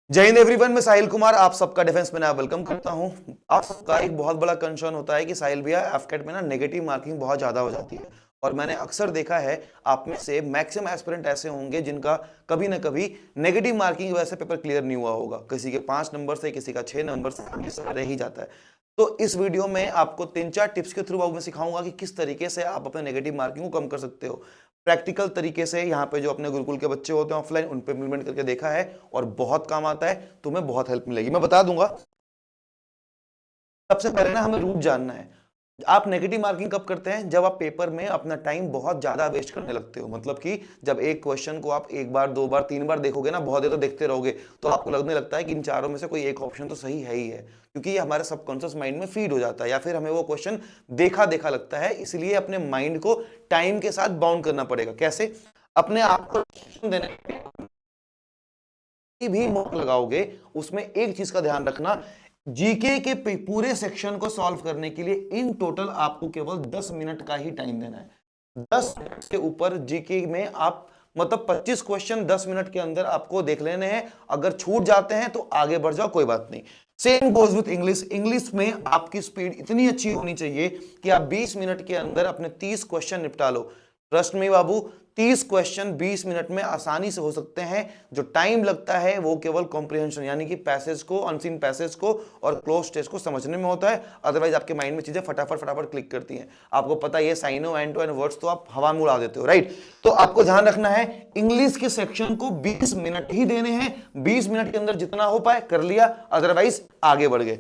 जय हिंद एवरीवन, मैं साहिल कुमार आप सबका डिफेंस में वेलकम करता हूं। आप सबका एक बहुत बड़ा कंसर्न होता है कि साहिल भैया एफकेट में ना नेगेटिव मार्किंग बहुत ज्यादा हो जाती है। और मैंने अक्सर देखा है आप में से मैक्सिमम एस्पिरेंट ऐसे होंगे जिनका कभी ना कभी नेगेटिव मार्किंग की वजह से पेपर क्लियर नहीं हुआ होगा। किसी के 5 नंबर से, किसी का 6 नंबर से रह ही जाता है। तो इस वीडियो में आपको 3-4 टिप्स के थ्रू मैं सिखाऊंगा कि किस तरीके से आप अपने नेगेटिव मार्किंग को कम कर सकते हो। प्रैक्टिकल तरीके से यहाँ पे जो अपने गुरुकुल के बच्चे होते हैं ऑफलाइन, उन पे इम्प्लीमेंट करके देखा है और बहुत काम आता है। तुम्हें बहुत हेल्प मिलेगी, मैं बता दूंगा। सबसे पहले ना हमें रूट जानना है। आप नेगेटिव मार्किंग कब करते हैं? जब आप पेपर में अपना टाइम बहुत ज्यादा वेस्ट करने लगते हो। मतलब कि जब एक क्वेश्चन को आप एक बार, दो बार, तीन बार देखोगे ना, बहुत देर तो देखते रहोगे, तो आपको लगने लगता है कि इन चारों में से कोई एक ऑप्शन तो सही है ही है, क्योंकि ये हमारे सबकॉन्शियस माइंड में फीड हो जाता है, या फिर हमें वो क्वेश्चन देखा देखा लगता है। इसलिए अपने माइंड को टाइम के साथ बाउंड करना पड़ेगा। कैसे? अपने आप को देने भी मौका लगाओगे, उसमें एक चीज का ध्यान रखना, जीके के पूरे सेक्शन को सॉल्व करने के लिए इन टोटल आपको केवल 10 मिनट का ही टाइम देना है। 10 मिनट के ऊपर जीके में आप मतलब 25 क्वेश्चन 10 मिनट के अंदर आपको देख लेने हैं। अगर छूट जाते हैं तो आगे बढ़ जाओ, कोई बात नहीं। Same goes with English. English में आपकी स्पीड इतनी अच्छी होनी चाहिए कि आप 20 मिनट के अंदर अपने 30 क्वेश्चन निपटा लो। ट्रस्ट में बाबू, 30 क्वेश्चन 20 मिनट में आसानी से हो सकते हैं। जो टाइम लगता है वो केवल कॉम्प्रिहेंशन यानी कि पैसेज को, अनसीन पैसेज को और क्लोज टेक्स्ट को समझने में होता है। अदरवाइज आपके माइंड में चीजें फटाफट फटाफट क्लिक करती हैं। आपको पता है ये साइनो एंड टू एंड वर्ड्स तो आप हवा में उड़ा देते हो, राइट? तो आपको ध्यान रखना है, इंग्लिश के सेक्शन को 20 मिनट ही देने हैं। 20 मिनट के अंदर जितना हो पाए कर लिया, अदरवाइज आगे बढ़ गए।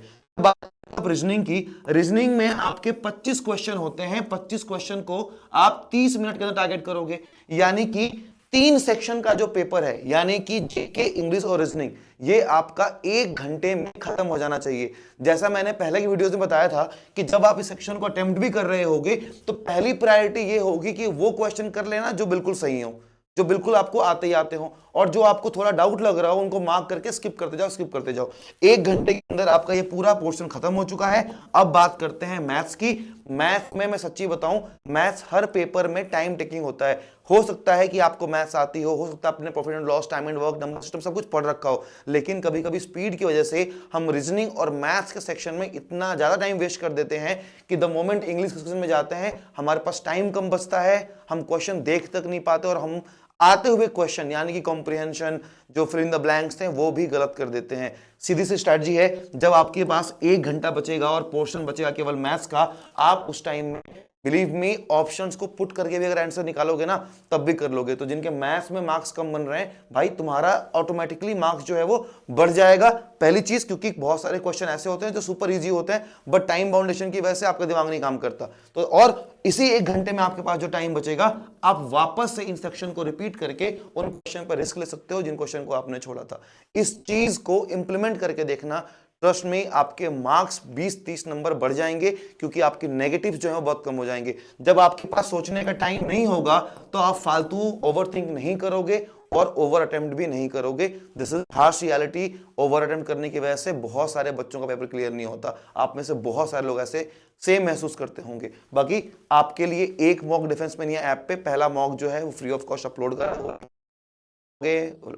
रीजनिंग की, रीजनिंग में आपके 25 क्वेश्चन होते हैं। 25 क्वेश्चन को आप 30 मिनट के अंदर टारगेट करोगे, यानी कि 3 सेक्शन का जो पेपर है, यानी कि जीके, इंग्लिश और रीजनिंग, ये आपका 1 घंटे में खत्म हो जाना चाहिए। जैसा मैंने पहले की वीडियोस में बताया था कि जब आप इस सेक्शन को अटेम्प्ट भी कर रहे होगे तो पहली प्रायोरिटी ये होगी कि वो क्वेश्चन कर लेना जो बिल्कुल सही हो, जो बिल्कुल आपको आते ही आते हो, और जो आपको थोड़ा डाउट लग रहा हो उनको मार्क करके स्किप करते जाओ, स्किप करते जाओ। 1 घंटे के अंदर आपका ये पूरा पोर्शन खत्म हो चुका है। अब बात करते हैं मैथ्स की। मैथ्स में मैं सच्ची बताऊं, मैथ्स हर पेपर में टाइम टेकिंग होता है। हो सकता है कि आपको मैथ्स आती हो सकता है आपने profit and loss, time and work, number system सब कुछ पढ़ रखा हो, लेकिन कभी कभी स्पीड की वजह से हम रीजनिंग और मैथ्स के सेक्शन में इतना ज्यादा टाइम वेस्ट कर देते हैं कि द मोमेंट इंग्लिश सेक्शन में जाते हैं हमारे पास टाइम कम बचता है, हम क्वेश्चन देख तक नहीं पाते, और हम आते हुए क्वेश्चन यानी कि कॉम्प्रिहेंशन, जो फिल इन द ब्लैंक्स थे, वो भी गलत कर देते हैं। सीधी सी स्ट्रैटेजी है, जब आपके पास 1 घंटा बचेगा और पोर्शन बचेगा केवल मैथ्स का, आप उस टाइम में बिलीव मी ऑप्शंस को पुट करके भी अगर आंसर निकालोगे ना, तब भी कर लोगे। तो जिनके मैथ्स में मार्क्स कम बन रहे हैं भाई, तुम्हारा ऑटोमेटिकली मार्क्स जो है वो बढ़ जाएगा। पहली चीज, क्योंकि बहुत सारे क्वेश्चन ऐसे होते हैं जो सुपर इजी होते हैं, बट टाइम बाउंडेशन की वजह से आपका दिमाग नहीं काम करता। तो और इसी 1 घंटे में आपके पास जो टाइम बचेगा, आप वापस से इन सेक्शन को रिपीट करके उन क्वेश्चन पर रिस्क ले सकते हो जिन क्वेश्चन को आपने छोड़ा था। इस चीज को इंप्लीमेंट करके देखना, ट्रस्ट में आपके मार्क्स 20-30 नंबर बढ़ जाएंगे, क्योंकि आपके नेगेटिव जो है वो बहुत कम हो जाएंगे। जब आपके पास सोचने का टाइम नहीं होगा तो आप फालतू ओवरथिंक नहीं करोगे और ओवर अटेम्प्ट भी नहीं करोगे। This is harsh reality. Over attempt करने की वजह से बहुत सारे बच्चों का पेपर क्लियर नहीं होता। आप में से बहुत सारे लोग ऐसे सेम महसूस करते होंगे। बाकी आपके लिए एक मॉक डिफेंस में नहीं है ऐप पे, पहला मॉक जो है वो फ्री ऑफ कॉस्ट अपलोड करा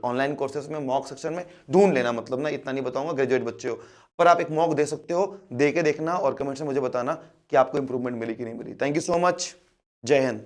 ऑनलाइन कोर्सेज में, मॉक सेक्शन में ढूंढ लेना। मतलब ना इतना नहीं बताऊंगा, ग्रेजुएट बच्चे हो, पर आप एक मॉक दे सकते हो, दे के देखना और कमेंट से मुझे बताना कि आपको इंप्रूवमेंट मिली कि नहीं मिली। Thank you so much. जय हिंद।